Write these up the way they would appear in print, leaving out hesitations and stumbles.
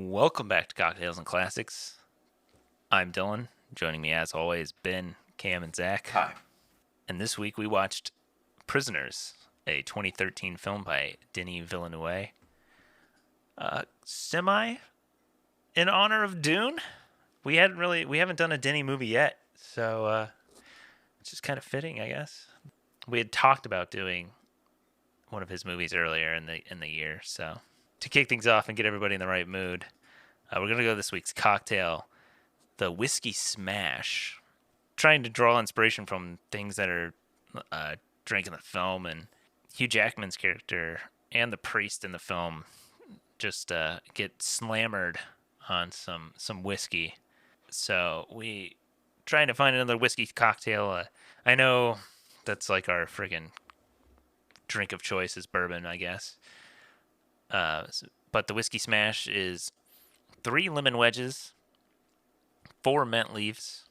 Welcome back to Cocktails and Classics. I'm Dylan. Joining me as always, Ben, Cam, and Zach. Hi. And this week we watched Prisoners, a 2013 film by Denis Villeneuve. Semi in honor of Dune. We haven't done a Denis movie yet, so it's just kind of fitting, I guess. We had talked about doing one of his movies earlier in the year, so to kick things off and get everybody in the right mood, we're gonna go this week's cocktail, the Whiskey Smash. Trying to draw inspiration from things that are drank in the film, and Hugh Jackman's character and the priest in the film just get slammered on some whiskey. So we trying to find another whiskey cocktail. I know that's like our friggin' drink of choice is bourbon, I guess. But the Whiskey Smash is 3 lemon wedges, 4 mint leaves,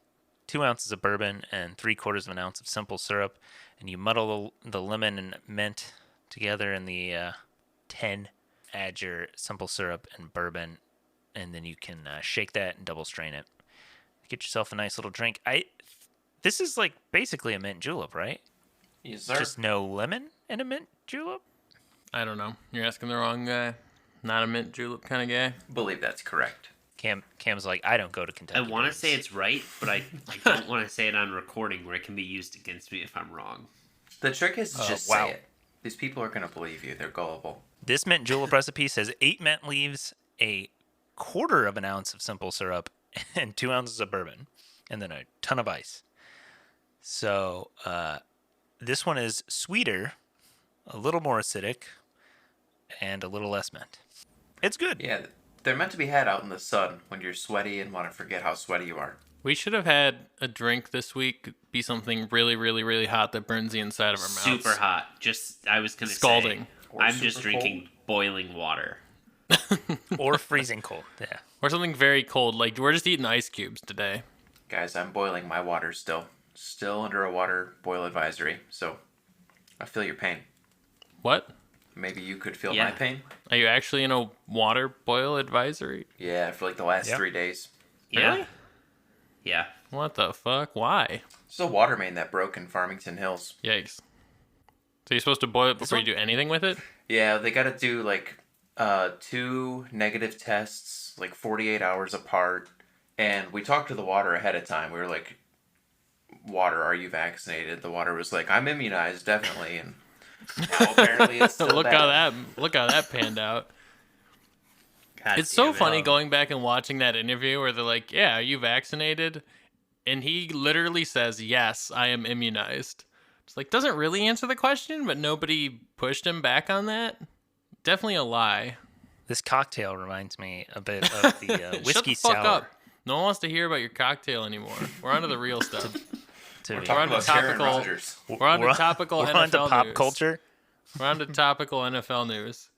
2 ounces of bourbon, and 3/4 of an ounce of simple syrup. And you muddle the lemon and mint together in the 10. Add your simple syrup and bourbon, and then you can shake that and double strain it. Get yourself a nice little drink. This is like basically a mint julep, right? Yes, sir. Just no lemon in a mint julep? I don't know. You're asking the wrong guy. Not a mint julep kind of guy. Believe that's correct. Cam's like, I don't go to Kentucky. I want to say it's right, but I don't want to say it on recording where it can be used against me if I'm wrong. The trick is to just say it. These people are going to believe you. They're gullible. This mint julep recipe says 8 mint leaves, 1/4 of an ounce of simple syrup, and 2 ounces of bourbon, and then a ton of ice. So this one is sweeter, a little more acidic, and a little less mint. It's good. Yeah, they're meant to be had out in the sun when you're sweaty and want to forget how sweaty you are. We should have had a drink this week be something really, really, really hot that burns the inside of our mouths. Super hot. I was going to say. Scalding. I'm just drinking boiling water. Or freezing cold, yeah. Or something very cold. Like, we're just eating ice cubes today. Guys, I'm boiling my water still. Still under a water boil advisory, so I feel your pain. What? Maybe you could feel Yeah. my pain? Are you actually in a water boil advisory? Yeah, for like the last 3 days. Yeah. Really? Yeah. What the fuck? Why? It's a water main that broke in Farmington Hills. Yikes. So you're supposed to boil it before you do anything with it? Yeah, they got to do like 2 negative tests, like 48 hours apart. And we talked to the water ahead of time. We were like, water, are you vaccinated? The water was like, I'm immunized, definitely. And now apparently it's still Look bad. how that panned out. God It's so damn it. funny going back and watching that interview where they're like, yeah, are you vaccinated? And he literally says, yes, I am immunized. It's like, doesn't really answer the question, but nobody pushed him back on that. Definitely a lie. This cocktail reminds me a bit of the whiskey Shut the fuck sour. up. No one wants to hear about your cocktail anymore. We're on to the real stuff. We're We're talking on to about Aaron topical. Rodgers. We're on to topical we're NFL on to pop news. culture. We're on to topical NFL news.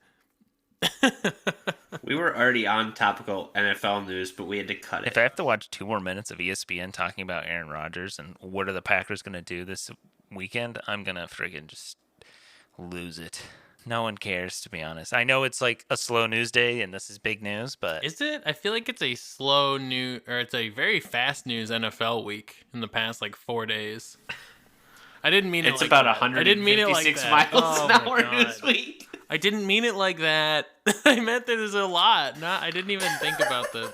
We were already on topical NFL news, but we had to cut it. If I have to watch 2 more minutes of ESPN talking about Aaron Rodgers and what are the Packers going to do this weekend, I'm going to friggin' just lose it. No one cares, to be honest. I know it's like a slow news day and this is big news, but Is it? I feel like it's a slow news, or it's a very fast news NFL week in the past like 4 days. I didn't mean it It's like about that. I didn't mean it like 156 that. miles Oh an my hour God. this week. I didn't mean it like that. I meant that there's a lot. I didn't even think about the.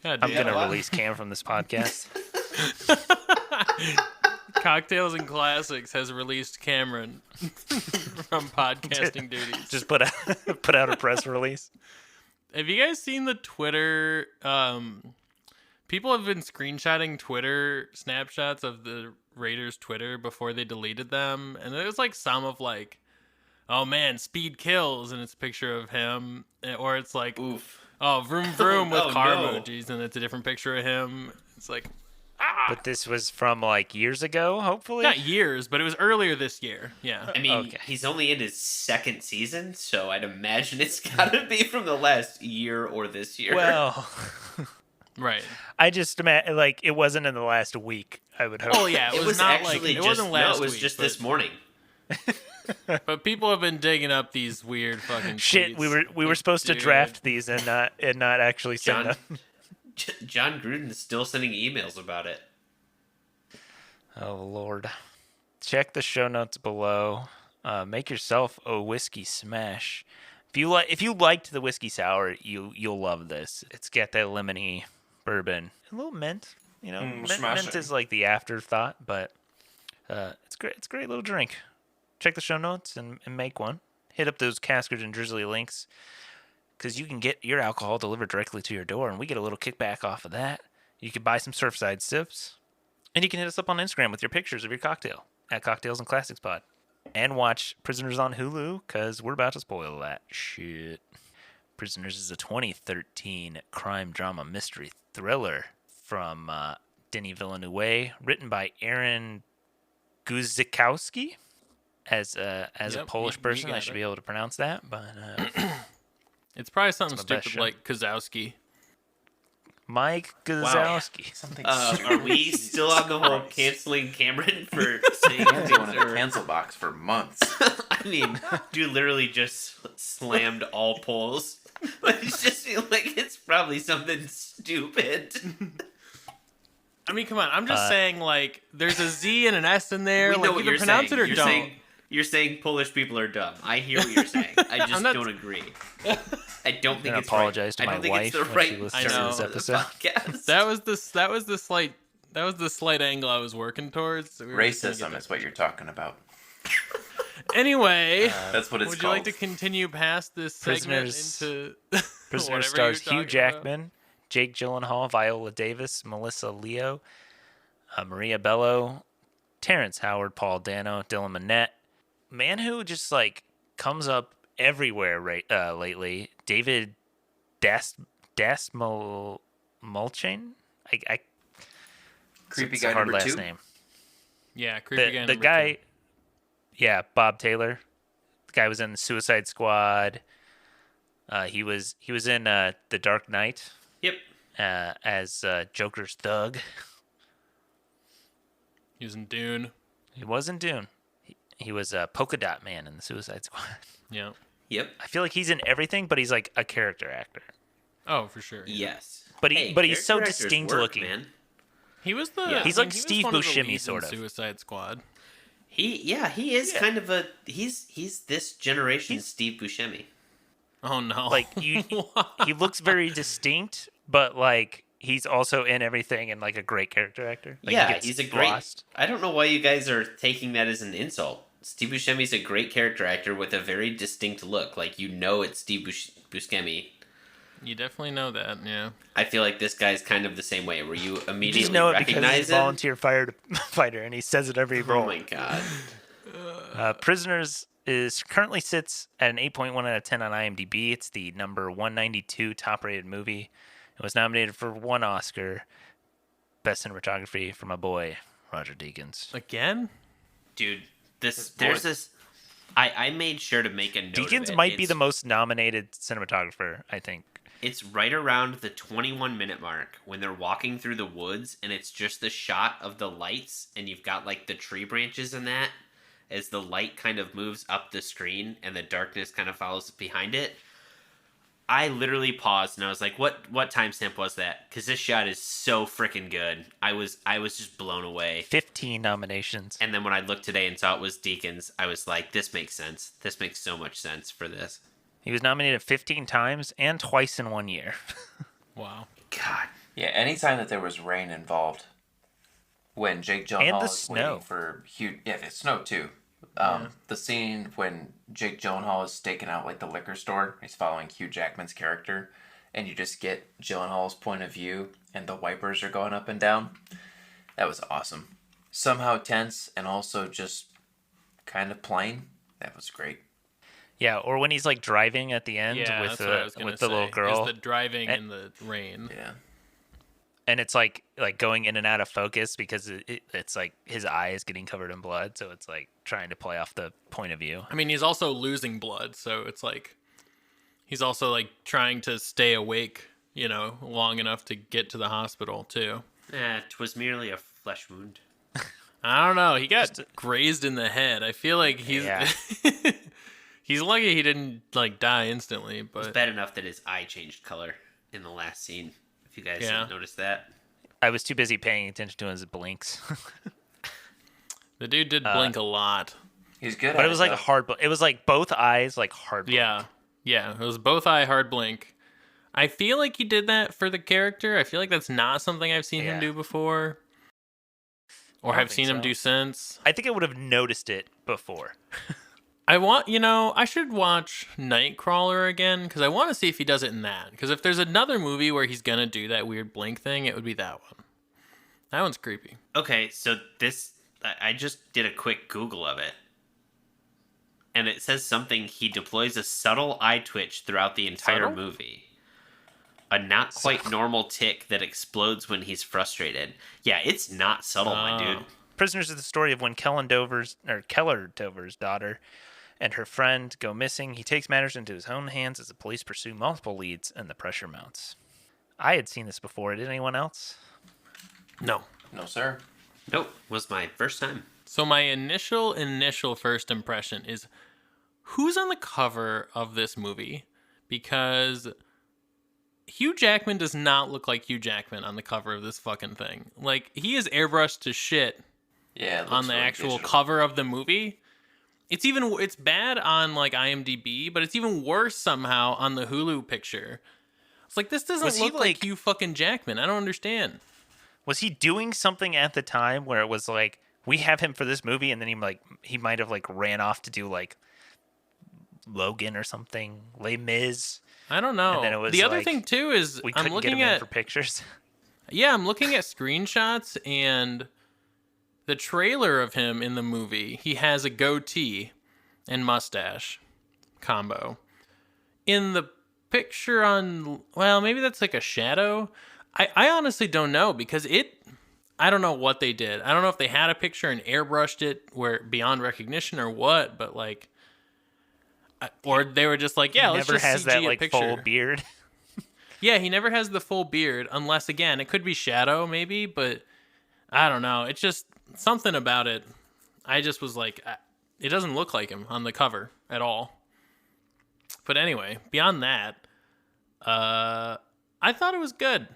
God I'm damn. going to release Cam from this podcast. Cocktails and Classics has released Cameron from podcasting duties. Just put out a press release. Have you guys seen the Twitter? People have been screenshotting Twitter snapshots of the Raiders' Twitter before they deleted them, and there's like some of like, oh man, speed kills, and it's a picture of him, or it's like, Oof. oh vroom vroom with Oh, car no. emojis, and it's a different picture of him. It's like But this was from like years ago, hopefully. not years, but it was earlier this year. Yeah. I mean, Okay. he's only in his 2nd season, so I'd imagine it's got to be from the last year or this year. Well, Right. I just imagine like it wasn't in the last week, I would hope. Oh yeah, it, was not actually like it just, wasn't last no, it was week, just but- this morning. But people have been digging up these weird fucking Shit, tweets. we were supposed to Dude. draft these and not actually send John them. John Gruden's still sending emails about it. Oh Lord. Check the show notes below. Make yourself a whiskey smash. If you liked the whiskey sour, you'll love this. It's got that lemony bourbon, a little mint. You know, mint smashing. is like the afterthought, but it's great. It's a great little drink. Check the show notes and make one. Hit up those Caskers and Drizzly links because you can get your alcohol delivered directly to your door, and we get a little kickback off of that. You can buy some Surfside sips, and you can hit us up on Instagram with your pictures of your cocktail at Cocktails and Classics Pod, and watch Prisoners on Hulu because we're about to spoil that shit. Prisoners is a 2013 crime drama mystery thriller from Denis Villeneuve, written by Aaron Guzikowski. As a Yep, Polish you person, got I should it. be able to pronounce that, but It's probably something It's my best stupid show. like Kozowski. Mike Guzikowski. Something Are we still on the whole Christ. canceling Cameron for saying Cameron's been in things? the cancel box for months. I mean, dude literally just slammed all polls. But it's just feel like it's probably something stupid. I mean, come on. I'm just saying, like, there's a Z and an S in there. We know Like, what either you're pronounce saying. it or You're don't. saying you're saying Polish people are dumb. I hear what you're saying. I just not- don't agree. I don't I'm think gonna it's apologize right. to I my don't think wife it's the when right she listens I to know. this for the episode. podcast. That was the slight angle I was working towards. We were just gonna get Racism that. is what you're talking about. Anyway, That's what it's would you called. like to continue past this segment Prisoners- into Prisoner whatever stars you were Hugh talking about? Jackman, Jake Gyllenhaal, Viola Davis, Melissa Leo, Maria Bello, Terrence Howard, Paul Dano, Dylan Minnette. Man who just like comes up everywhere lately. David Mulchain. I Creepy it's guy a hard number last 2. name. Yeah, creepy guy. The number guy, two. yeah, Bob Taylor. The guy was in the Suicide Squad. He was in The Dark Knight Yep. as Joker's thug. He was in Dune. He was in Dune. He was Polka Dot Man in the Suicide Squad. Yeah. Yep. I feel like he's in everything, but he's like a character actor. Oh, for sure. Yeah. Yes. But he's so character actors distinct work, looking. Man. He was the. Yeah. He's I like mean, he was Steve one of the Buscemi, leads in sort of. Suicide Squad. He is kind of a he's this generation's Steve Buscemi. Oh no! Like he looks very distinct, but like he's also in everything and like a great character actor. Like, he Yeah, gets he's a great. lost. I don't know why you guys are taking that as an insult. Steve Buscemi's a great character actor with a very distinct look. Like it's Steve Buscemi. You definitely know that. Yeah. I feel like this guy's kind of the same way, where you You immediately just know it because recognize he's a him. volunteer fighter, and he says it every Oh role. my god! Prisoners currently sits at an 8.1 out of 10 on IMDb. It's the number 192 top-rated movie. It was nominated for 1 Oscar, Best Cinematography for my boy Roger Deakins. Again? Dude, there's this. I made sure to make a note. of Deakins it. might be It's- the most nominated cinematographer, I think. It's right around the 21-minute mark when they're walking through the woods, and it's just the shot of the lights, and you've got like the tree branches in that as the light kind of moves up the screen and the darkness kind of follows behind it. I literally paused and I was like, "What timestamp was that?" Because this shot is so freaking good. I was just blown away. 15 nominations. And then when I looked today and saw it was Deakins, I was like, "This makes sense. This makes so much sense for this." He was nominated 15 times and twice in 1 year. Wow. God. Yeah, anytime that there was rain involved, when Jake Gyllenhaal the is snow. waiting for Hugh, yeah, the snow too. The scene when Jake Gyllenhaal is staking out like the liquor store, he's following Hugh Jackman's character, and you just get Gyllenhaal's point of view, and the wipers are going up and down. That was awesome. Somehow tense and also just kind of plain. That was great. Yeah, or when he's like driving at the end Yeah, with that's what I was gonna the little say, girl. is the driving And- in the rain. Yeah. And it's like going in and out of focus because it's like his eye is getting covered in blood, so it's like trying to play off the point of view. I mean, he's also losing blood, so it's like he's also like trying to stay awake, long enough to get to the hospital too. 'Twas merely a flesh wound. I don't know. He got Just grazed in the head. I feel like he's Yeah. he's lucky he didn't like die instantly. It was But bad enough that his eye changed color in the last scene. If you guys Yeah. didn't notice that. I was too busy paying attention to his blinks. the dude did blink a lot. He's good But at it was like though. a hard. It was like both eyes, like hard. Yeah, yeah. It was both eye hard blink. I feel like he did that for the character. I feel like that's not something I've seen him Yeah. do before, or I don't have think seen him so. do since. I think I would have noticed it before. I should watch Nightcrawler again because I want to see if he does it in that. Because if there's another movie where he's gonna do that weird blink thing, it would be that one. That one's creepy. Okay, so I just did a quick Google of it. And it says something, he deploys a subtle eye twitch throughout the entire Subtle? movie. A not quite normal tick that explodes when he's frustrated. Yeah, it's not subtle, my dude. Prisoners is the story of when Keller Dover's daughter and her friend go missing. He takes matters into his own hands as the police pursue multiple leads and the pressure mounts. I had seen this before. Did anyone else? No. No, sir. Nope, was my first time. So my initial first impression is who's on the cover of this movie? Because Hugh Jackman does not look like Hugh Jackman on the cover of this fucking thing. Like, he is airbrushed to shit Yeah, it looks on the really actual digital. cover of the movie. It's bad on like IMDb, but it's even worse somehow on the Hulu picture. It's like, this doesn't Was he, look like like- Hugh fucking Jackman. I don't understand. Was he doing something at the time where it was like, we have him for this movie, and then he might have like ran off to do like Logan or something, Les Mis. I don't know. And then it was The other like, thing too is We I'm couldn't get him looking in at for pictures. Yeah, I'm looking at screenshots and the trailer of him in the movie. He has a goatee and mustache combo. In the picture on, well, maybe that's like a shadow. I honestly don't know because I don't know what they did. I don't know if they had a picture and airbrushed it where beyond recognition or what, but like, or they were just like, yeah, He let's never just has CG that a like picture. full beard. Yeah, he never has the full beard, unless, again, it could be shadow, maybe, but I don't know. It's just something about it. I just was like, it doesn't look like him on the cover at all. But anyway, beyond that, I thought it was good.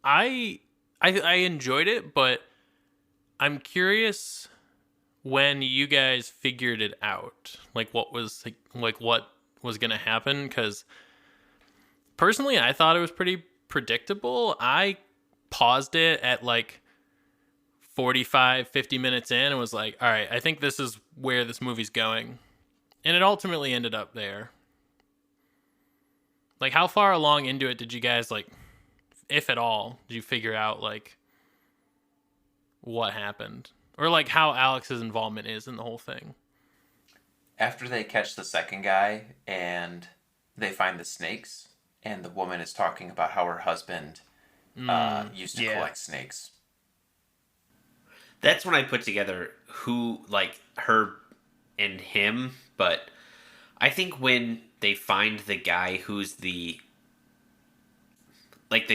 I enjoyed it, but I'm curious when you guys figured it out, like what was going to happen, because personally I thought it was pretty predictable. I paused it at like 45-50 minutes in and was like, all right, I think this is where this movie's going, and it ultimately ended up there. Like, how far along into it did you guys, like, if at all, did you figure out like what happened, or like how Alex's involvement is in the whole thing? After they catch the second guy and they find the snakes, and the woman is talking about how her husband used to yeah. collect snakes. That's when I put together who, like, her and him, but I think when they find the guy who's the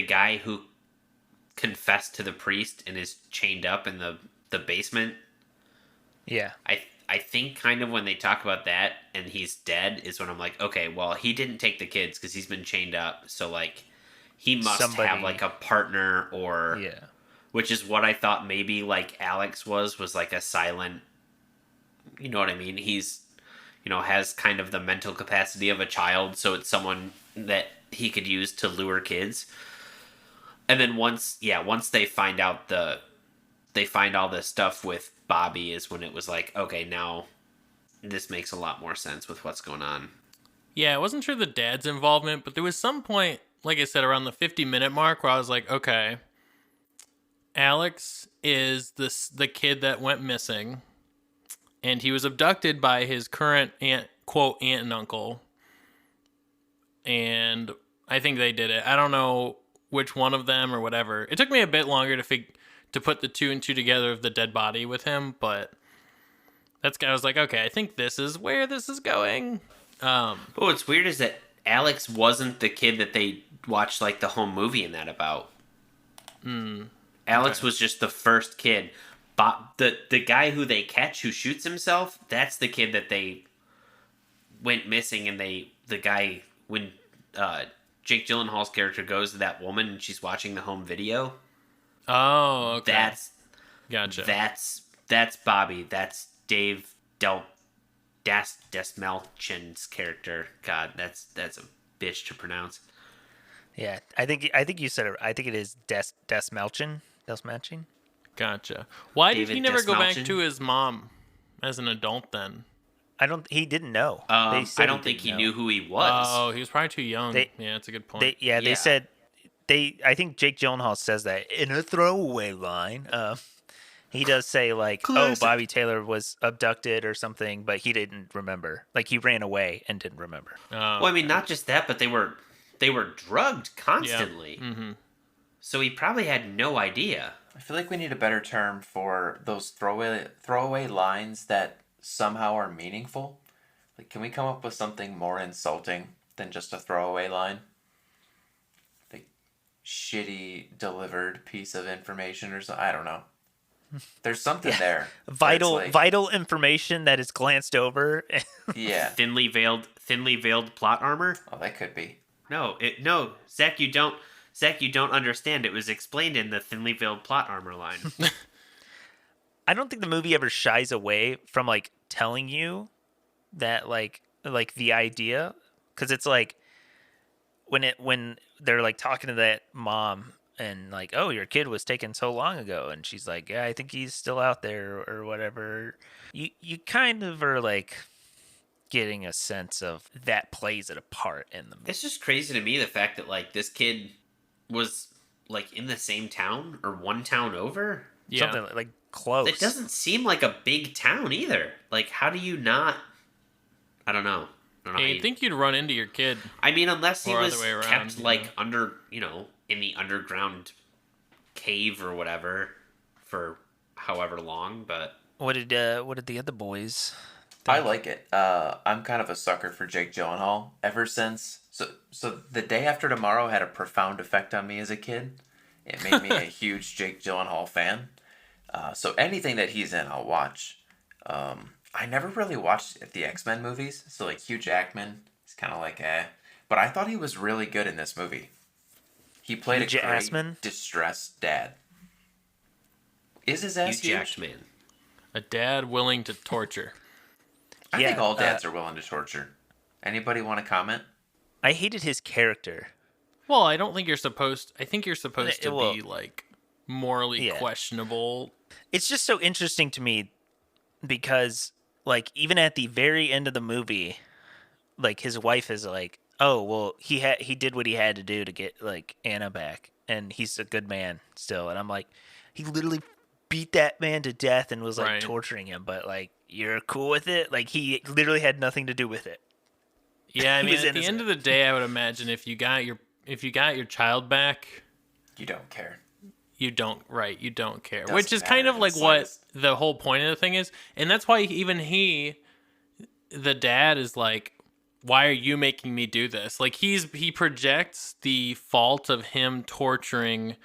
guy who confessed to the priest and is chained up in the basement, Yeah. I think kind of when they talk about that and he's dead is when I'm like, okay, well, he didn't take the kids because he's been chained up, so like he must Somebody- have like a partner, or Yeah. which is what I thought maybe like Alex was like a silent, you know what I mean? He's, has kind of the mental capacity of a child, so it's someone that he could use to lure kids. And then once they find all this stuff with Bobby is when it was like, okay, now this makes a lot more sense with what's going on. Yeah, I wasn't sure the dad's involvement, but there was some point, like I said, around the 50-minute mark where I was like, okay, Alex is the kid that went missing, and he was abducted by his current aunt and uncle, and I think they did it. I don't know which one of them or whatever. It took me a bit longer to put the two and two together of the dead body with him, but I was like, okay, I think this is where this is going. But what's weird is that Alex wasn't the kid that they watched like the home movie and that about. Alex Okay. was just the first kid. But the guy who they catch who shoots himself, that's the kid that they went missing, and the guy when Jake Gyllenhaal's character goes to that woman and she's watching the home video. Oh, okay. That's Gotcha. that's Bobby. That's Dave Desmelchin's character. God, that's a bitch to pronounce. Yeah, I think you said it. I think it is Desmelchin. Desmelchin. Gotcha. Why did he David never go back Desmalchin? to his mom as an adult then? I don't. He didn't know. They I said don't think didn't he know. knew who he was. Oh, he was probably too young. They- Yeah, that's a good point. They Yeah. said they. I think Jake Gyllenhaal says that in a throwaway line. He does say like, "Oh, Classic. Bobby Taylor was abducted or something," but he didn't remember. Like he ran away and didn't remember. Oh, Well, I mean, not just that, but they were drugged constantly. mm-hmm. So he probably had no idea. I feel like we need a better term for those throwaway lines that somehow are meaningful. Like, can we come up with something more insulting than just a throwaway line? Like, shitty delivered piece of information or something. I don't know. There's something Yeah. there. Vital that's like- vital information that is glanced over. Yeah. Thinly veiled plot armor. Oh, that could be. No, Zach, you don't understand. It was explained in the thinly veiled plot armor line. I don't think the movie ever shies away from like telling you that like the idea, because it's like when they're like talking to that mom and like, oh, your kid was taken so long ago, and she's like, yeah, I think he's still out there or whatever. You kind of are like getting a sense of that plays it a part in the movie. It's just crazy to me the fact that like this kid was like in the same town or one town over. Yeah. Something like close. It doesn't seem like a big town either. Like, how do you not? I don't know. How Hey, you- you'd think you'd run into your kid. I mean, unless he Or was other way around, kept you like know. under, in the underground cave or whatever for however long. But What did the other boys? I like it. I'm kind of a sucker for Jake Gyllenhaal. Ever since so the day after tomorrow had a profound effect on me as a kid. It made me a huge Jake Gyllenhaal fan. So anything that he's in, I'll watch. I never really watched the X-Men movies, so like Hugh Jackman is kind of like but I thought he was really good in this movie. He played Hugh a great Jackman? distressed dad. Is his ass you huge? jacked man. A dad willing to torture. I Yeah, think all dads are willing to torture. Anybody want to comment? I hated his character. Well, I don't think you're supposed. I think you're supposed to Well, be like morally yeah. questionable. It's just so interesting to me because like even at the very end of the movie, like his wife is like, "Oh, well, he did what he had to do to get like Anna back, and he's a good man still." And I'm like, he literally beat that man to death and was like Right. torturing him, but like you're cool with it? Like he literally had nothing to do with it. Yeah, I He mean, was at the end innocent. of the day, I would imagine if you got your child back, You don't care. you don't care. Doesn't Which is matter kind of in like the what slightest. the whole point of the thing is, and that's why even the dad is like, why are you making me do this? Like he projects the fault of him torturing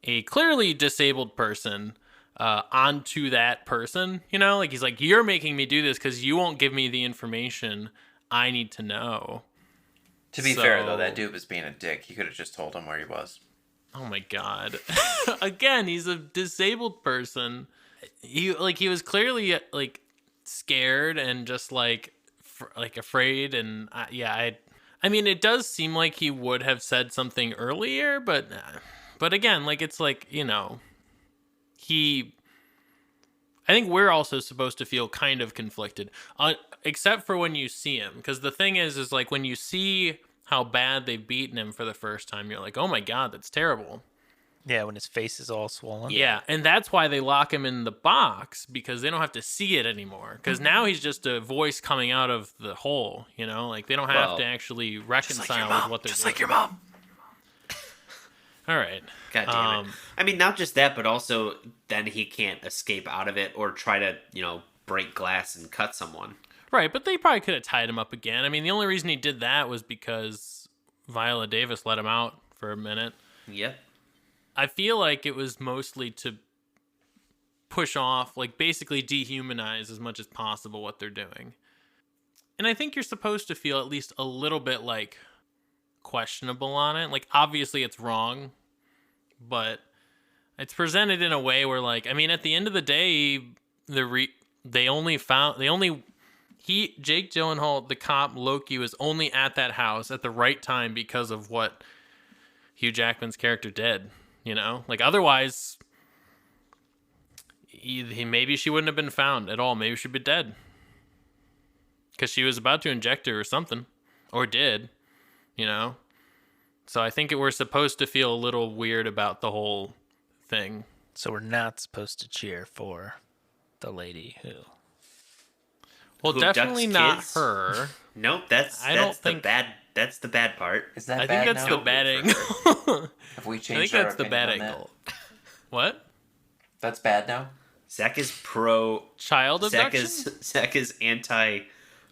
a clearly disabled person onto that person. Like he's like, you're making me do this because you won't give me the information I need to know. To be fair, though, So- that dude was being a dick. He could have just told him where he was. Oh my god. Again, he's a disabled person. He was clearly like scared and just like afraid, and I mean it does seem like he would have said something earlier, but again, like it's like, I think we're also supposed to feel kind of conflicted, except for when you see him, because the thing is like when you see how bad they've beaten him for the first time, you're like, oh my god, that's terrible. Yeah, when his face is all swollen. Yeah, and that's why they lock him in the box, because they don't have to see it anymore. Because now he's just a voice coming out of the hole, like they don't have Well, to actually reconcile with what they're Just doing. like your mom. All right. God damn it. I mean, not just that, but also then he can't escape out of it or try to, break glass and cut someone. Right, but they probably could have tied him up again. I mean, the only reason he did that was because Viola Davis let him out for a minute. Yep. I feel like it was mostly to push off, like basically dehumanize as much as possible what they're doing. And I think you're supposed to feel at least a little bit like questionable on it. Like obviously it's wrong, but it's presented in a way where like, I mean, at the end of the day, Jake Gyllenhaal, the cop Loki, was only at that house at the right time because of what Hugh Jackman's character did, you know? Like otherwise maybe she wouldn't have been found at all. Maybe she'd be dead. Because she was about to inject her or something. Or did. You know? So I think we're supposed to feel a little weird about the whole thing. So we're not supposed to cheer for the lady who... Well, Who definitely abducts not kids? her. Nope, that's the bad part. Is that I bad think that's now? the bad angle. Have we I changed think our that's the opinion bad on that? angle. What? That's bad now? Zach is pro Child abduction? Zach is anti.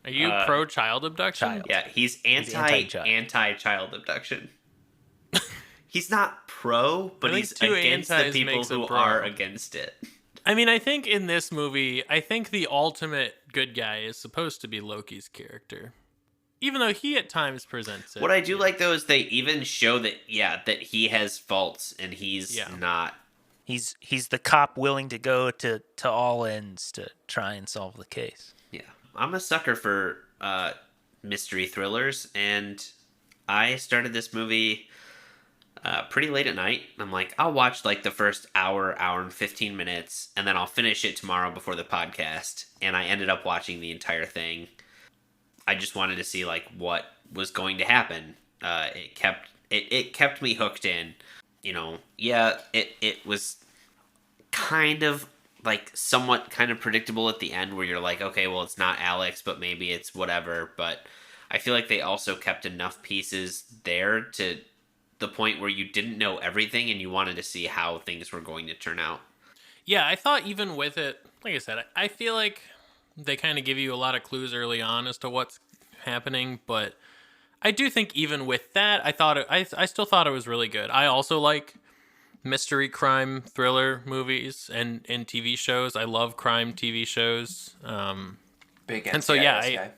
Are you pro child abduction? child. Yeah, he's anti-child. anti-child abduction. He's not pro, but I think he's two against the antis people makes a who pro. are against it. I mean, I think in this movie, I think the ultimate good guy is supposed to be Loki's character. Even though he at times presents it. What I do like though is they even show that that he has faults and he's Yeah. not. He's the cop willing to go to all ends to try and solve the case. Yeah, I'm a sucker for mystery thrillers, and I started this movie pretty late at night. I'm like, I'll watch like the first hour and 15 minutes, and then I'll finish it tomorrow before the podcast. And I ended up watching the entire thing. I just wanted to see like what was going to happen. It kept me hooked in. You know, yeah, it was kind of like somewhat kind of predictable at the end where you're like, okay, well, it's not Alex, but maybe it's whatever. But I feel like they also kept enough pieces there to the point where you didn't know everything and you wanted to see how things were going to turn out. Yeah, I thought even with it, like I said, I feel like they kind of give you a lot of clues early on as to what's happening, but I do think even with that, I still thought it was really good. I also like mystery crime thriller movies and TV shows. I love crime TV shows. Big And so, yeah, NCIS guy.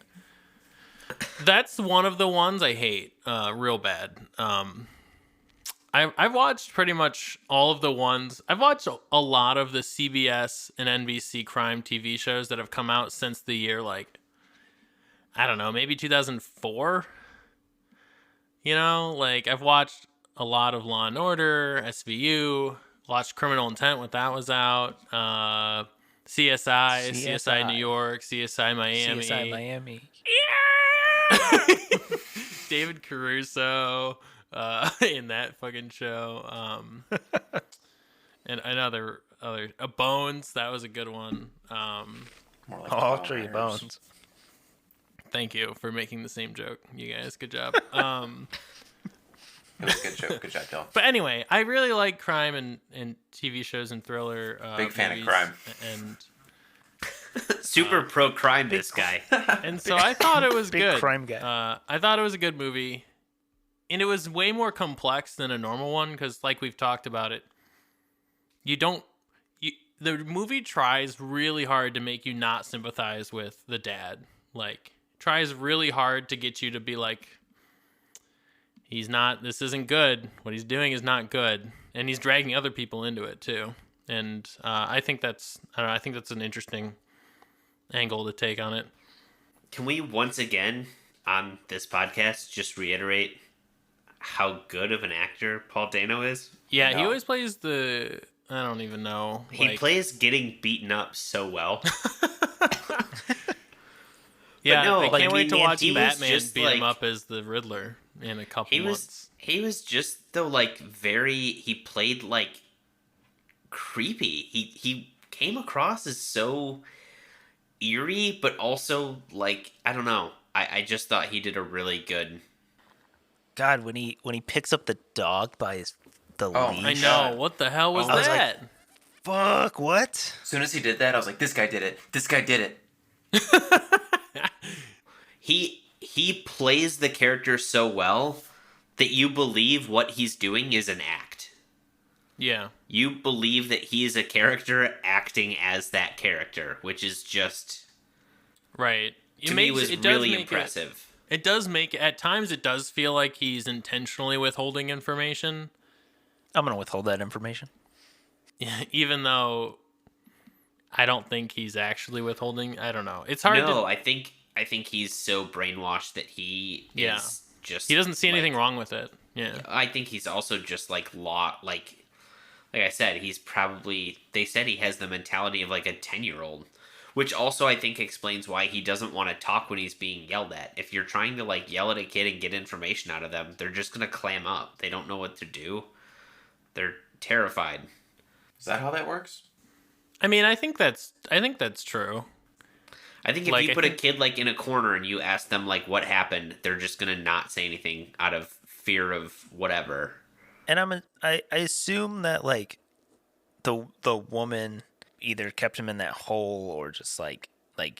That's one of the ones I hate real bad. I've watched pretty much all of the ones. I've watched a lot of the CBS and NBC crime TV shows that have come out since the year, like, I don't know, maybe 2004. You know, like, I've watched a lot of Law and Order, SVU, watched Criminal Intent when that was out, CSI New York, CSI Miami. CSI Miami. David Caruso in that fucking show. And another Bones, that was a good one. More like I'll the show you Boners. bones. Thank you for making the same joke, you guys. Good job. It was a good joke. Good job, Dylan. But anyway, I really like crime and TV shows and thriller. Big fan of movies, crime. And Super pro crime, this guy. and so I thought it was Big good. crime guy. I thought it was a good movie, and it was way more complex than a normal one because, like we've talked about it, the movie tries really hard to make you not sympathize with the dad. Like, tries really hard to get you to be like, this isn't good. What he's doing is not good, and he's dragging other people into it too. And I think that's an interesting angle to take on it. Can we once again on this podcast just reiterate how good of an actor Paul Dano is? Yeah, he No. always plays I don't even know. He plays getting beaten up so well. Yeah, no, I like, can't wait to man, watch he was Batman just, beat him like- up as the Riddler in a couple He months. was just though he played like creepy. He came across as so eerie, but also like, I don't know. I just thought he did a really good. God, when he picks up the dog by the Oh, leash. I know. God. What the hell was I was like- that? Fuck, what? As soon as he did that, I was like, this guy did it. This guy did it. He plays the character so well that you believe what he's doing is an act. Yeah. You believe that he is a character acting as that character, which is just, Right. to me, was really impressive. It does make, at times it does feel like he's intentionally withholding information. I'm going to withhold that information. Even though I don't think he's actually withholding. I don't know. It's hard No, to... I think he's so brainwashed that he is just... He doesn't see anything wrong with it. Yeah. I think he's also just like I said, he's probably, they said he has the mentality of like a 10-year-old, which also I think explains why he doesn't want to talk when he's being yelled at. If you're trying to like yell at a kid and get information out of them, they're just going to clam up. They don't know what to do. They're terrified. Is that how that works? I mean, I think that's true. I think if you put a kid like in a corner and you ask them like what happened, they're just going to not say anything out of fear of whatever. And I assume that like the woman either kept him in that hole or just like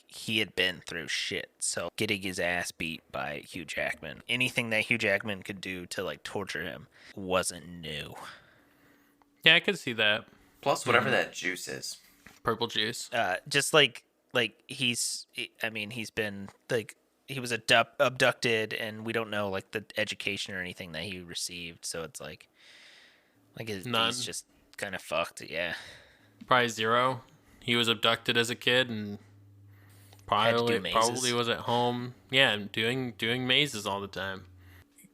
he had been through shit. So getting his ass beat by Hugh Jackman, anything that Hugh Jackman could do to like torture him wasn't new. Yeah, I could see that. Plus whatever that juice is. Purple juice. Just like he's been like, he was abducted and we don't know like the education or anything that he received. So it's like he's just kind of fucked. Yeah. Probably zero. He was abducted as a kid and probably was at home. Yeah, doing mazes all the time.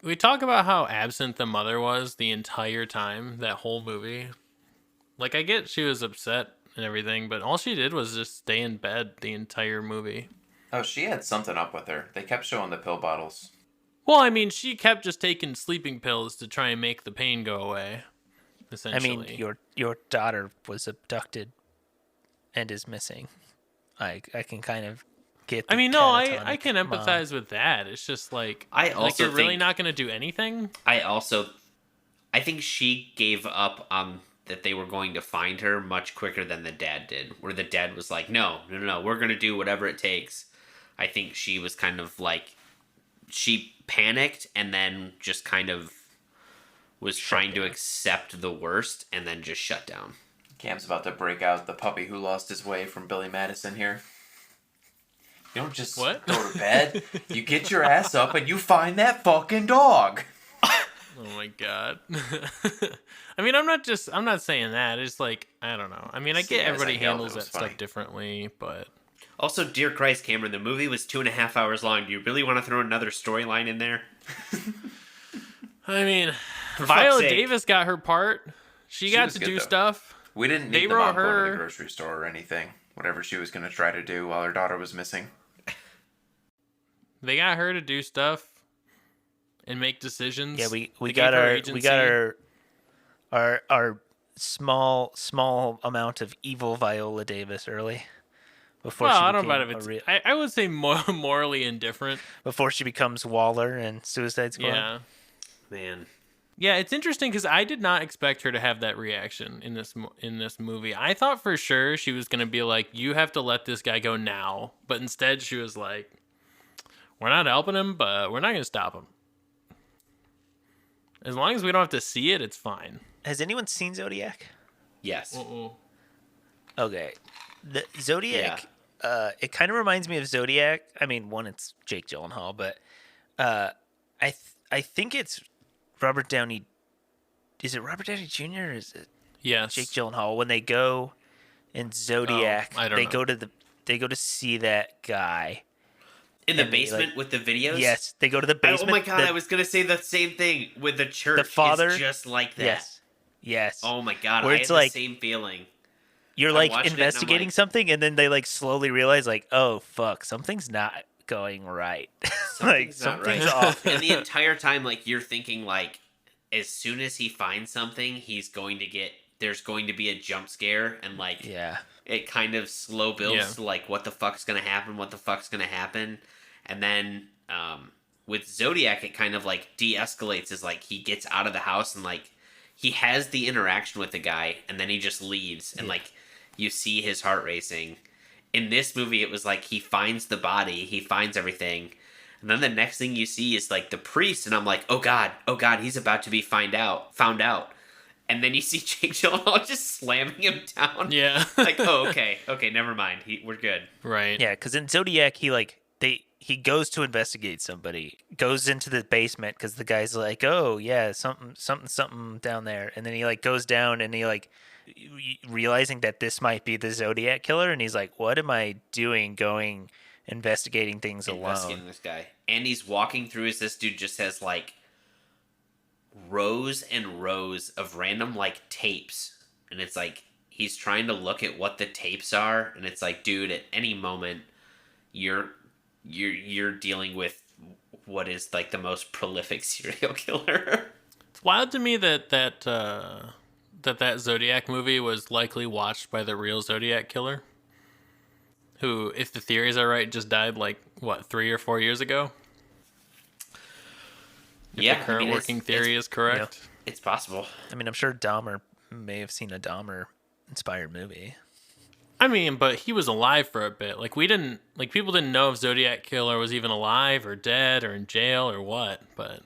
We talk about how absent the mother was the entire time, that whole movie. Like, I get she was upset and everything, but all she did was just stay in bed the entire movie. Oh, she had something up with her. They kept showing the pill bottles. Well, I mean, she kept just taking sleeping pills to try and make the pain go away, essentially. I mean, your daughter was abducted and is missing. I can kind of get the I can mom. empathize with that. It's just like, I also you're really not going to do anything? I think she gave up on that they were going to find her much quicker than the dad did, where the dad was like, no, we're going to do whatever it takes. I think she was kind of like, she panicked and then just kind of was trying to accept the worst and then just shut down. Cam's about to break out the puppy who lost his way from Billy Madison here. You don't just go to bed. You get your ass up and you find that fucking dog. Oh my god. I mean, I'm not saying that. It's like, I don't know. I mean, I get everybody handles that stuff differently, but... Also, dear Christ, Cameron, the movie was 2.5 hours long. Do you really want to throw another storyline in there? I mean, Viola Davis got her part. She got to do stuff. We didn't need the mom going to the grocery store or anything. Whatever she was going to try to do while her daughter was missing. They got her to do stuff and make decisions. Yeah, we got our small amount of evil Viola Davis early. Before I don't know about it. I would say morally indifferent. Before she becomes Waller in Suicide Squad. Yeah. Man. Yeah, it's interesting because I did not expect her to have that reaction in this movie. I thought for sure she was going to be like, you have to let this guy go now. But instead she was like, we're not helping him, but we're not going to stop him. As long as we don't have to see it, it's fine. Has anyone seen Zodiac? Yes. Okay. The Zodiac, it kind of reminds me of Zodiac. I mean, one, it's Jake Gyllenhaal, but I think it's Robert Downey. Is it Robert Downey Jr. or is it Jake Gyllenhaal? When they go in Zodiac, they go to see that guy. In the basement with the videos? Yes, they go to the basement. Oh my god, I was going to say the same thing with the church. The father. It's just like that. Yes. Oh my god, where I had the same feeling. You're like investigating something and then they like slowly realize like, oh fuck, something's not going right. Something's off. And the entire time like you're thinking like as soon as he finds something, there's going to be a jump scare and like it kind of slow builds to like what the fuck's going to happen. And then with Zodiac it kind of like de-escalates as like he gets out of the house and like he has the interaction with the guy and then he just leaves and like you see his heart racing. In this movie, it was like he finds the body, he finds everything, and then the next thing you see is like the priest, and I'm like, oh god, he's about to be found out. and then you see Jake Gyllenhaal just slamming him down. Yeah. Like, oh, okay, never mind. We're good. Right. Yeah, because in Zodiac, he goes to investigate somebody, goes into the basement because the guy's like, oh yeah, something down there, and then he like goes down and he like realizing that this might be the Zodiac killer, and he's like, what am I doing going investigating things Investigating alone? this guy, and he's walking through as this dude just has like rows and rows of random like tapes, and it's like he's trying to look at what the tapes are, and it's like, dude, at any moment you're dealing with what is like the most prolific serial killer. It's wild to me that Zodiac movie was likely watched by the real Zodiac killer, who, if the theories are right, just died like what 3 or 4 years ago. If Yeah, the current working theory is correct. Yeah. It's possible. I mean, I'm sure Dahmer may have seen a Dahmer-inspired movie. I mean, but he was alive for a bit. Like people didn't know if Zodiac Killer was even alive or dead or in jail or what. But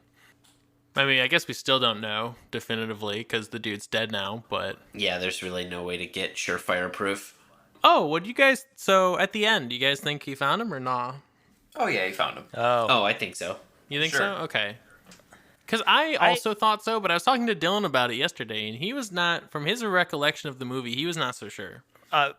I mean, I guess we still don't know definitively because the dude's dead now. But Yeah, there's really no way to get surefire proof. oh, what do you guys? So at the end, you guys think he found him or nah? Oh yeah, he found him. Oh, I think so. You think Sure. so? Okay. Because I also thought so, but I was talking to Dylan about it yesterday, and he was not, from his recollection of the movie, he was not so sure.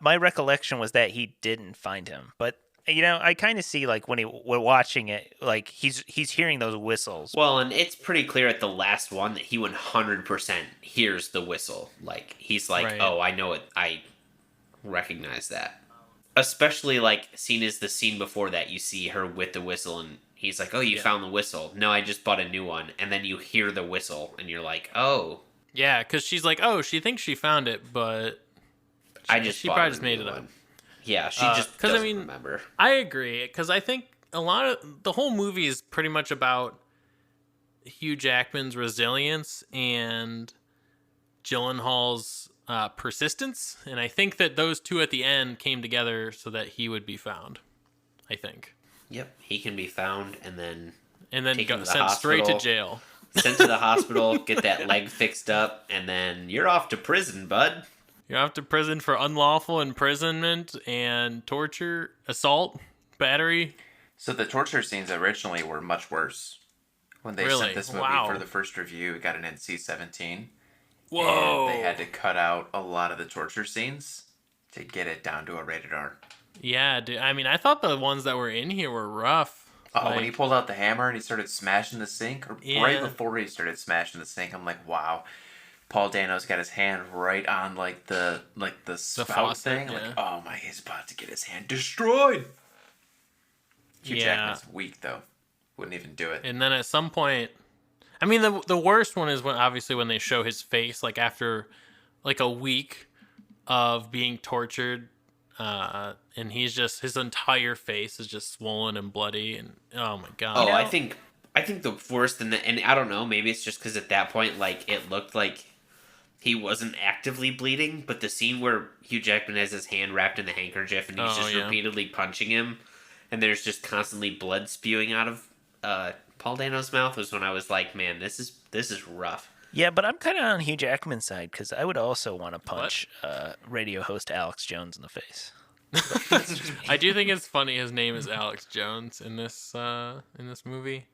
My recollection was that he didn't find him, but I kind of see like when we're watching it, like he's hearing those whistles. Well, and it's pretty clear at the last one that he 100% hears the whistle. Like, he's like, Right. oh, I know it. I recognize that. Especially, like, seen as the scene before that, you see her with the whistle, and he's like, oh, you found the whistle. No, I just bought a new one. And then you hear the whistle, and you're like, oh. Yeah, because she's like, oh, she thinks she found it, but She probably bought just a made new it up. one. Yeah, she just 'cause, I doesn't mean, remember. I agree, because I think a lot of the whole movie is pretty much about Hugh Jackman's resilience and Gyllenhaal's persistence, and I think that those two at the end came together so that he would be found. I think, Yep, he can be found and then taken to the sent straight to hospital. jail. Sent to the hospital, get that leg fixed up, and then you're off to prison, bud. You're off to prison for unlawful imprisonment and torture, assault, battery. So the torture scenes originally were much worse. When they Really? sent this movie Wow. for the first review, it got an NC-17. Whoa! And they had to cut out a lot of the torture scenes to get it down to a rated R. Yeah, dude. I mean, I thought the ones that were in here were rough. Oh, when he pulled out the hammer and he started smashing the sink, or right Yeah. before he started smashing the sink, I'm like, wow. Paul Dano's got his hand right on like the spout faucet, thing. yeah. Like, oh my, he's about to get his hand destroyed. Hugh Yeah. Jackman's weak though. Wouldn't even do it. And then at some point, I mean, the worst one is when they show his face, like after like a week of being tortured, and his entire face is just swollen and bloody, and oh my god. Oh, I think the worst, and I don't know, maybe it's just because at that point, like, it looked like he wasn't actively bleeding, but the scene where Hugh Jackman has his hand wrapped in the handkerchief and he's just repeatedly punching him, and there's just constantly blood spewing out of Paul Dano's mouth was when I was like, man, this is rough. Yeah, but I'm kind of on Hugh Jackman's side because I would also want to punch radio host Alex Jones in the face. I do think it's funny his name is Alex Jones in this movie.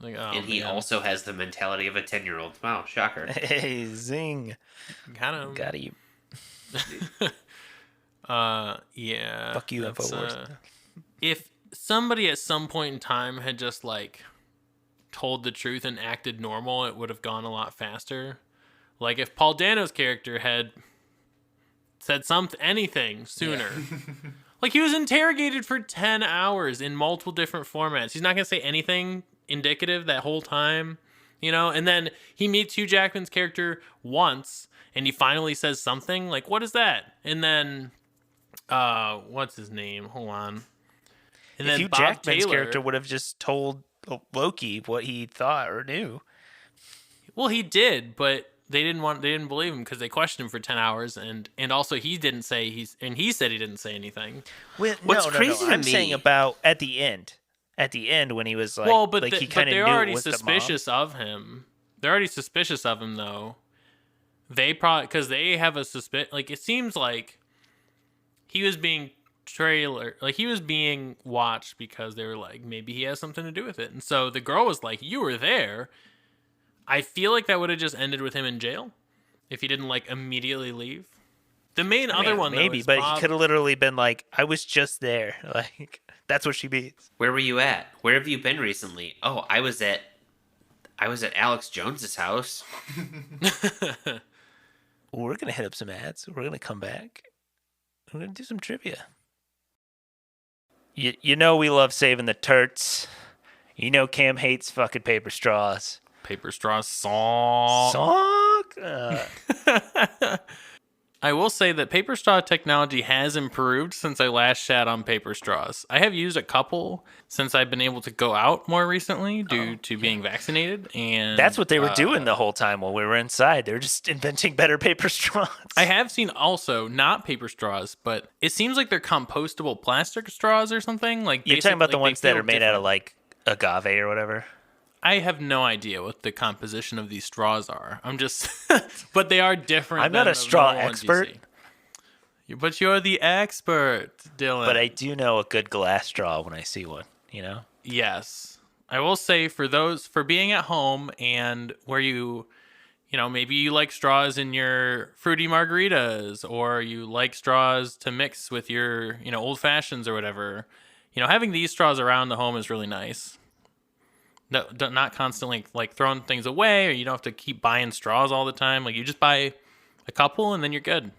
Like, oh, And he man. also has the mentality of a 10-year-old. Wow, shocker. Hey, zing! kind of Got you. yeah. Fuck you, that's, InfoWars. If somebody at some point in time had just like told the truth and acted normal, it would have gone a lot faster. Like if Paul Dano's character had said anything sooner. Like he was interrogated for 10 hours in multiple different formats. He's not going to say anything indicative that whole time, and then he meets Hugh Jackman's character once and he finally says something like, what is that? And then, what's his name? Hold on. And If then Hugh Bob Jackman's Taylor, character would have just told Loki what he thought or knew. well, he did, but they didn't believe him because they questioned him for 10 hours. And also he didn't say he said he didn't say anything. What's crazy to I'm me- saying about at the end when he was like, Well, but he but kind of they're knew already it was the mom. suspicious of him. They're already suspicious of him, though. they probably, because they have a suspicion. Like, it seems like he was being he was being watched because they were like, maybe he has something to do with it. And so the girl was like, you were there. I feel like that would have just ended with him in jail if he didn't like immediately leave. The main other one, maybe, though, is but he could have literally been like, I was just there. Like, that's what she means. Where were you at? Where have you been recently? Oh, I was at Alex Jones's house. We're going to hit up some ads. We're going to come back. We're going to do some trivia. You know we love saving the turts. You know Cam hates fucking paper straws. Paper straw song. I will say that paper straw technology has improved since I last shat on paper straws. I have used a couple since I've been able to go out more recently due to being vaccinated, and that's what they were doing the whole time while we were inside. They were just inventing better paper straws. I have seen also not paper straws, but it seems like they're compostable plastic straws or something. Like you're talking about the ones that are made out of like agave or whatever. I have no idea what the composition of these straws are. I'm just, but they are different. I'm not a straw expert. But you're the expert, Dylan. But I do know a good glass straw when I see one, you know? Yes. I will say for being at home and where maybe you like straws in your fruity margaritas, or you like straws to mix with your, old fashions or whatever, having these straws around the home is really nice. No, not constantly like throwing things away, or you don't have to keep buying straws all the time. Like, you just buy a couple and then you're good.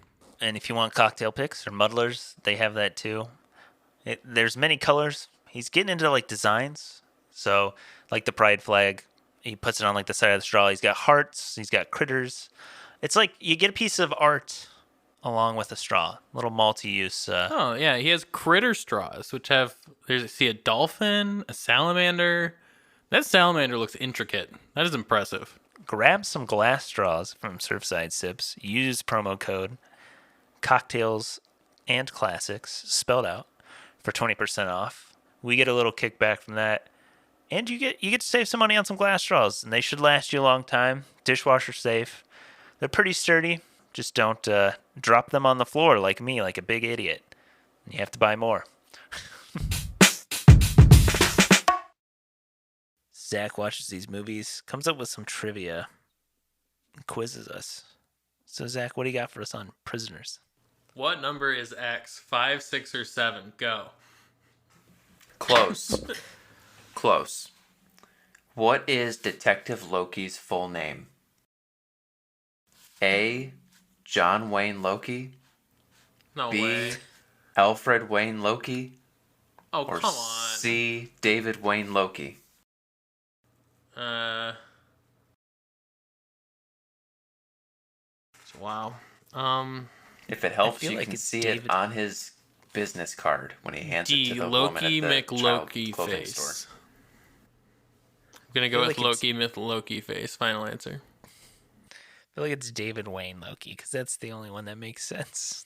And if you want cocktail picks or muddlers, they have that too. There's many colors. He's getting into like designs. So like the pride flag, he puts it on like the side of the straw. He's got hearts. He's got critters. It's like you get a piece of art along with a straw. Little multi-use. Oh yeah, he has critter straws, which have see a dolphin, a salamander. That salamander looks intricate. That is impressive. Grab some glass straws from Surfside Sips. Use promo code cocktails and classics spelled out for 20% off. We get a little kickback from that, and you get to save some money on some glass straws, and they should last you a long time. Dishwasher safe. They're pretty sturdy. Just don't drop them on the floor like me, like a big idiot. You have to buy more. Zach watches these movies, comes up with some trivia, and quizzes us. So, Zach, what do you got for us on Prisoners? What number is X? 5, 6, or 7? Go. Close. Close. What is Detective Loki's full name? A. John Wayne Loki. No B. way. Alfred Wayne Loki. Oh, or come on. C. David Wayne Loki. Wow. If it helps, you like can it's see David. it on his business card when he hands it to the Loki woman at the child McLoki clothing face. store. I'm gonna go feel with like Loki Loki face. Final answer. I feel like it's David Wayne Loki, because that's the only one that makes sense.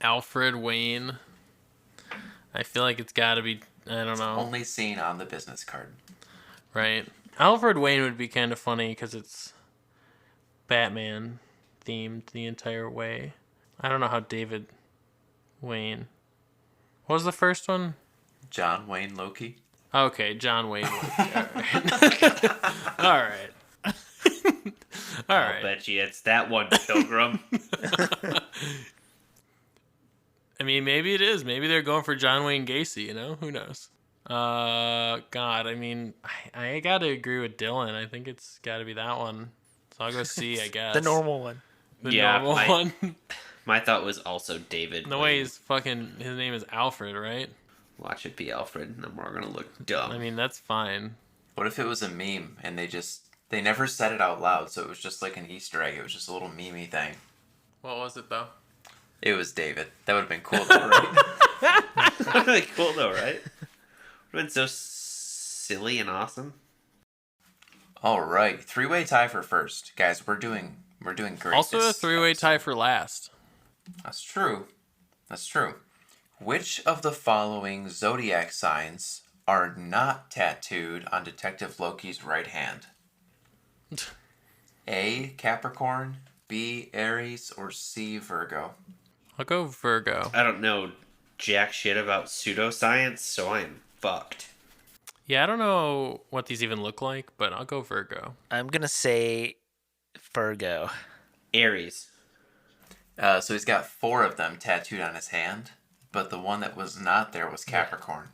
Alfred Wayne. I feel like it's got to be. I don't know. Only seen on the business card. Right. Alfred Wayne would be kind of funny because it's Batman themed the entire way. I don't know how David Wayne. What was the first one? John Wayne Loki. Okay, John Wayne. All right. All right. All I'll right. bet you it's that one, Pilgrim. I mean, maybe it is. Maybe they're going for John Wayne Gacy, Who knows? God, I mean, I got to agree with Dylan. I think it's got to be that one. So I'll go C, I guess. The normal one. The Yeah, normal one. My thought was also David. The way his name is Alfred, right? Watch it be Alfred, and then we're gonna look dumb. I mean, that's fine. What if it was a meme and they never said it out loud, so it was just like an Easter egg. It was just a little meme-y thing. What was it, though? It was David. That would have been cool, though, right? Really cool though, right? Would have been so silly and awesome. All right, 3-way tie for first, guys. We're doing great. Also a this 3-way tie episode. for last. That's true. That's true. Which of the following zodiac signs are not tattooed on Detective Loki's right hand? A, Capricorn, B, Aries, or C, Virgo? I'll go Virgo. I don't know jack shit about pseudoscience, so I'm fucked. Yeah, I don't know what these even look like, but I'll go Virgo. I'm gonna say Virgo. Aries. So he's got 4 of them tattooed on his hand, but the one that was not there was Capricorn.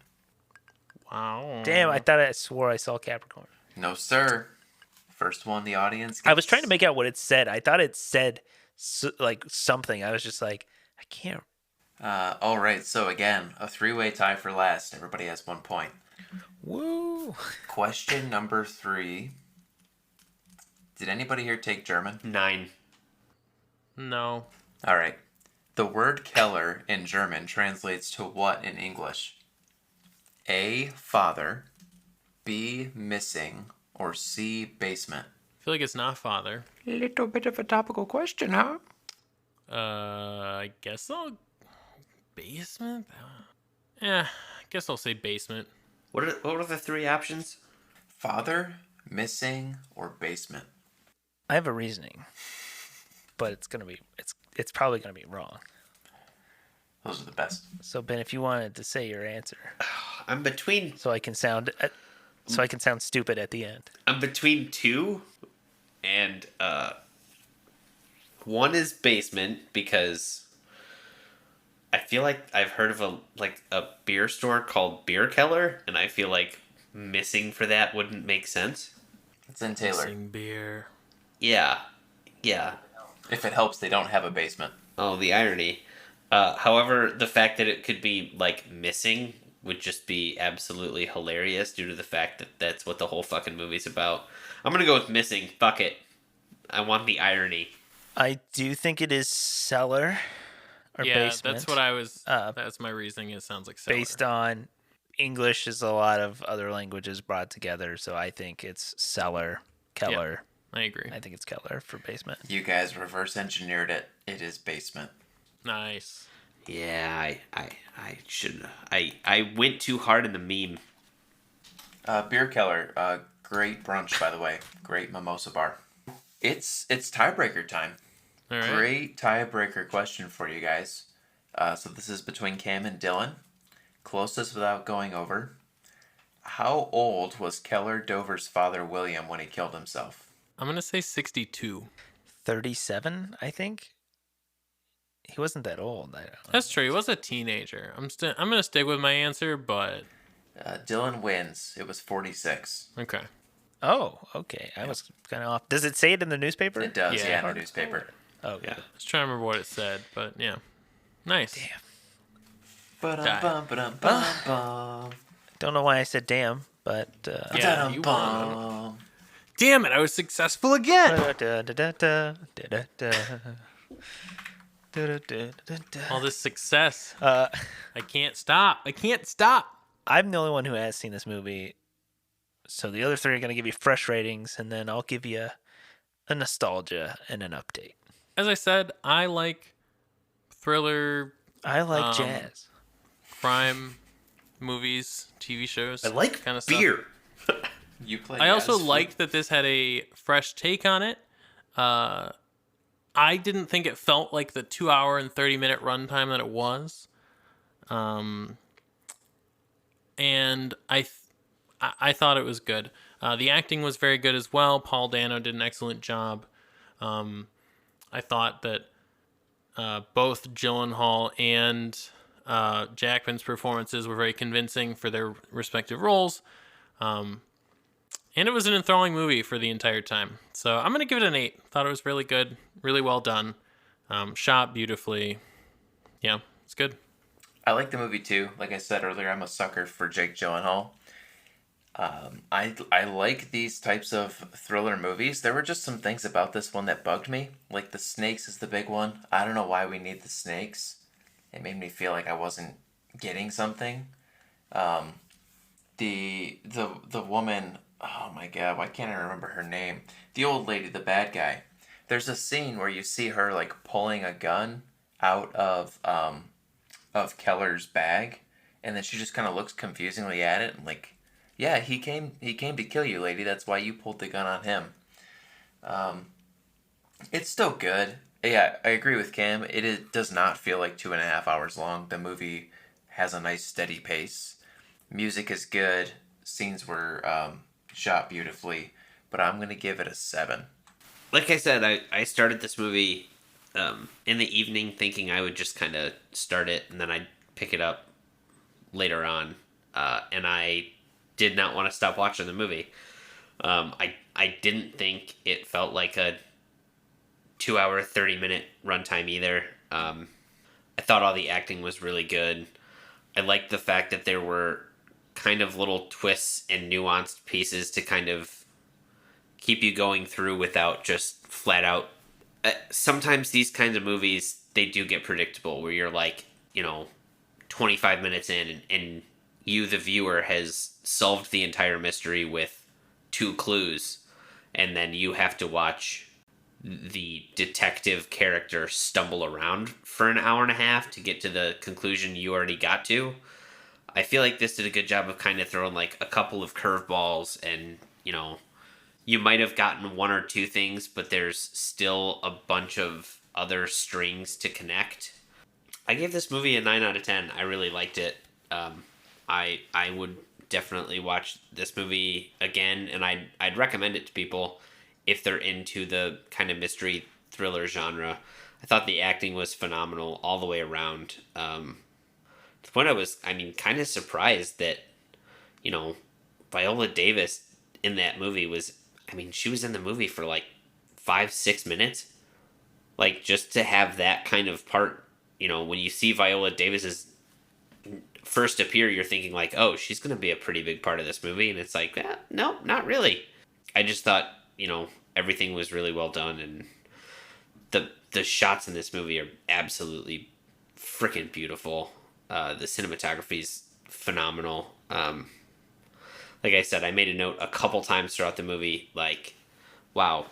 Wow. Damn, I swore I saw Capricorn. No, sir. First one the audience gets. I was trying to make out what it said. I thought it said like something. I was just like, I can't. All right, so again, a 3-way tie for last. Everybody has 1 point. Woo! Question number 3. Did anybody here take German? 9. No. All right. The word Keller in German translates to what in English? A, father, B, missing, or C, basement? I feel like it's not father. Little bit of a topical question, huh? I guess I'll basement. Yeah, I guess I'll say basement. What were the 3 options? Father, missing, or basement? I have a reasoning, but it's probably gonna be wrong. Those are the best. So Ben, if you wanted to say your answer, I'm between so I can sound stupid at the end. 2 and 1 is basement because I feel like I've heard of a beer store called Beer Keller, and I feel like missing for that wouldn't make sense. It's in Taylor. Missing beer. Yeah. If it helps, they don't have a basement. Oh, the irony. However, the fact that it could be like missing would just be absolutely hilarious due to the fact that that's what the whole fucking movie's about. I'm gonna go with missing. Fuck it. I want the irony. I do think it is cellar or Yeah, basement. that's what I was. That's my reasoning. It sounds like cellar. Based on English is a lot of other languages brought together, so I think it's cellar, Keller. I agree. I think it's Keller for basement. You guys reverse engineered it. It is basement. Nice. Yeah, I shouldn't. I went too hard in the meme. Beer Keller, great brunch, by the way. Great mimosa bar. It's tiebreaker time. All right. Great tiebreaker question for you guys. So this is between Cam and Dylan. Closest without going over. How old was Keller Dover's father, William, when he killed himself? I'm gonna say 62. 37, I think. He wasn't that old. I don't know. That's true. He was a teenager. I'm gonna stick with my answer, but Dylan wins. It was 46. okay. Oh, okay. I was kind of off. Does it say it in the newspaper? It does, Yeah. yeah, in the newspaper. Oh, yeah. I was trying to remember what it said, but yeah. Nice. Damn. Ba-dum-bum-ba-dum-bum-bum. Don't know why I said damn, but Yeah, you won. Ba-dum-bum. Damn it! I was successful again. All this success. I can't stop. I can't stop. I'm the only one who has seen this movie, so the other 3 are going to give you fresh ratings, and then I'll give you a nostalgia and an update. As I said, I like thriller, I like jazz. crime movies, TV shows. I like kind of beer. You play I also jazz? liked that this had a fresh take on it. I didn't think it felt like the 2-hour and 30-minute runtime that it was. And I thought it was good. The acting was very good as well. Paul Dano did an excellent job. I thought that both Gyllenhaal and Jackman's performances were very convincing for their respective roles. And it was an enthralling movie for the entire time. So I'm going to give it an 8. Thought it was really good, really well done. Shot beautifully. Yeah, it's good. I like the movie too. Like I said earlier, I'm a sucker for Jake Gyllenhaal. I like these types of thriller movies. There were just some things about this one that bugged me. Like the snakes is the big one. I don't know why we need the snakes. It made me feel like I wasn't getting something. The woman, oh my god, why can't I remember her name? The old lady, the bad guy. There's a scene where you see her like pulling a gun out of Keller's bag, and then she just kind of looks confusingly at it and like, yeah, he came to kill you, lady. That's why you pulled the gun on him. It's still good. Yeah, I agree with Cam. Does not feel like 2.5 hours long. The movie has a nice steady pace. Music is good. Scenes were shot beautifully. But I'm gonna give it a 7. Like I said, I started this movie in the evening thinking I would just kind of start it and then I'd pick it up later on. And I did not want to stop watching the movie. I didn't think it felt like a 2 hour, 30-minute runtime either. I thought all the acting was really good. I liked the fact that there were kind of little twists and nuanced pieces to kind of keep you going through without just flat out. Sometimes these kinds of movies, they do get predictable where you're like, 25 minutes in and you, the viewer, has solved the entire mystery with two clues. And then you have to watch the detective character stumble around for an hour and a half to get to the conclusion you already got to. I feel like this did a good job of kind of throwing like a couple of curveballs and, you might have gotten one or two things, but there's still a bunch of other strings to connect. I gave this movie a 9 out of 10. I really liked it. I would definitely watch this movie again, and I'd recommend it to people if they're into the kind of mystery thriller genre. I thought the acting was phenomenal all the way around. To the point kind of surprised that, Viola Davis in that movie she was in the movie for like 5-6 minutes. Like, just to have that kind of part, when you see Viola Davis's first appear, you're thinking like, oh, she's going to be a pretty big part of this movie. And it's like, no, not really. I just thought, everything was really well done. And the shots in this movie are absolutely freaking beautiful. The cinematography is phenomenal. Like I said, I made a note a couple times throughout the movie, like, wow,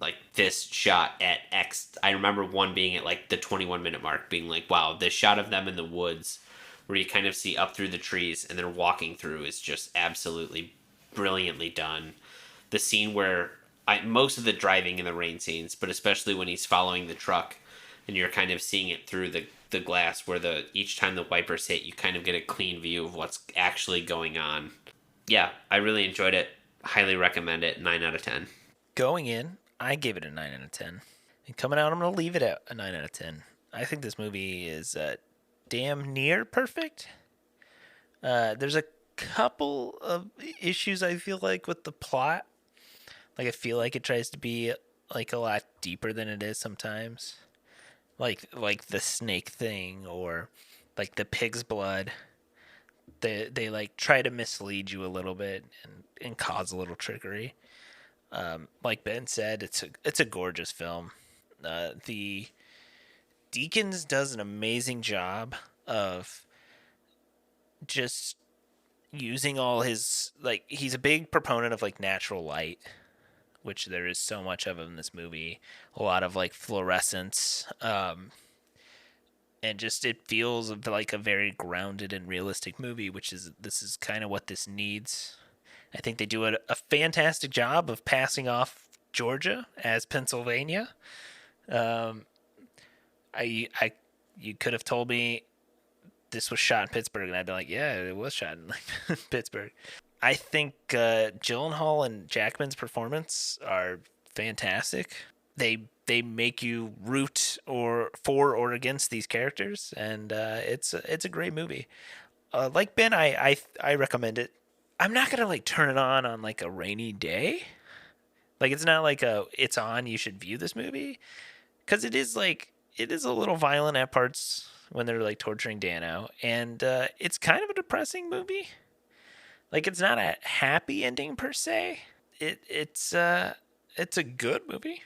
like this shot at X. I remember one being at like the 21-minute mark, being like, wow, this shot of them in the woods where you kind of see up through the trees and they're walking through is just absolutely brilliantly done. The scene where most of the driving in the rain scenes, but especially when he's following the truck and you're kind of seeing it through the glass where each time the wipers hit, you kind of get a clean view of what's actually going on. Yeah, I really enjoyed it. Highly recommend it. 9 out of 10. Going in, I gave it a 9 out of 10. And coming out, I'm going to leave it at a 9 out of 10. I think this movie is damn near perfect. There's a couple of issues I feel like with the plot. Like, I feel like it tries to be like a lot deeper than it is sometimes. Like the snake thing or like the pig's blood. They like try to mislead you a little bit and cause a little trickery. Like Ben said, it's a gorgeous film. The Deakins does an amazing job of just using all his he's a big proponent of like natural light, which there is so much of in this movie. A lot of like fluorescence, and just it feels like a very grounded and realistic movie, this is kind of what this needs. I think they do a fantastic job of passing off Georgia as Pennsylvania. I you could have told me this was shot in Pittsburgh, and I'd be like, yeah, it was shot in Pittsburgh. I think Gyllenhaal and Jackman's performance are fantastic. They make you root for or against these characters, and it's a great movie. Like Ben, I recommend it. I'm not gonna like turn it on like a rainy day. Like, it's not like it's on, you should view this movie, because it is a little violent at parts when they're like torturing Dano, and it's kind of a depressing movie. Like, it's not a happy ending per se. It's a good movie.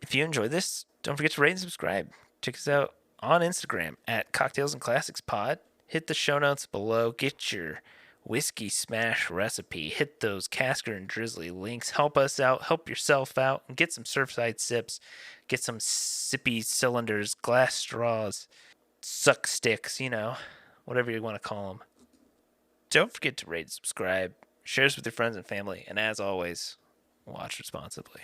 If you enjoy this, don't forget to rate and subscribe. Check us out on Instagram at Cocktails and Classics Pod. Hit the show notes below. Get your whiskey smash recipe. Hit those Casker and Drizzly links. Help us out. Help yourself out. And get some Surfside sips. Get some sippy cylinders, glass straws, suck sticks, whatever you want to call them. Don't forget to rate and subscribe. Share this with your friends and family. And as always, watch responsibly.